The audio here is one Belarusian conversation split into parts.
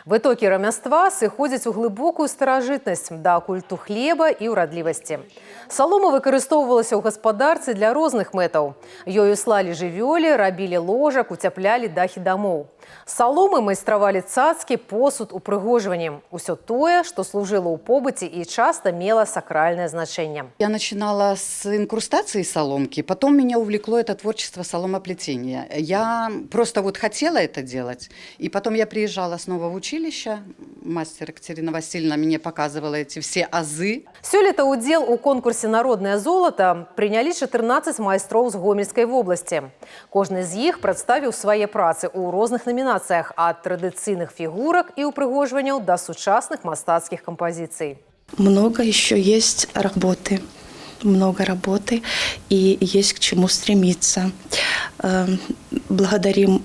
Вытокі рамяства сыходзяць у глыбокую старажытнасць да культу хлеба і ўрадлівасці. Салома выкарыстоўвалася ў гаспадарцы для розных мэтаў. Ёю слалі жывёле, рабілі ложак, уцяплялі дахі дамоў. Саломы майстравалі цацкі, посуд, упрыгожванне. Усё тое, што служыла ў побыце і часта мела сакральнае значэнне. Я начинала с инкрустации соломки, потом меня увлекло это творчество соломоплетения. Я просто вот хотела это делать, и потом я приезжала снова в училище, мастер Екатерина Васильевна мне показывала эти все азы. Сёлета удзел у конкурсе «Народное золото» прынялі 14 майстроў з Гомельскай вобласці. Кожны з іх прадставіў свае працы ў розных номінацыях ад традыцыйных фігурак і упрыгожванняў да сучасных мастацкіх кампазіцый. Много еще есть работы. Много работы и есть к чему стремиться. Благодарим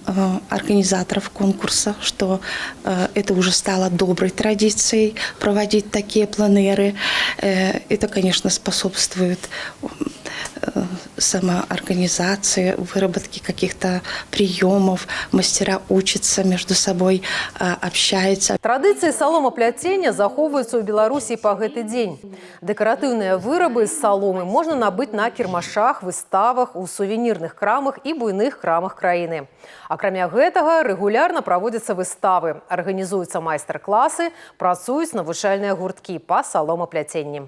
организаторов конкурса, что это уже стало доброй традицией проводить такие пленеры. Это, конечно, способствует самоорганизации, выработке каких-то приемов. Мастера учатся между собой, общаются. Традыцыі саломапляцення захоўваюцца ў Беларусі па гэты дзень. Дэкаратыўныя вырабы з саломы можна набыць на кірмашах, выставах, у сувенірных крамах і буйных крамах краіны. Акрамя гэтага, рэгулярна праводзяцца выставы, арганізуюцца майстар-класы, працуюць навучальныя гурткі па саломапляценні.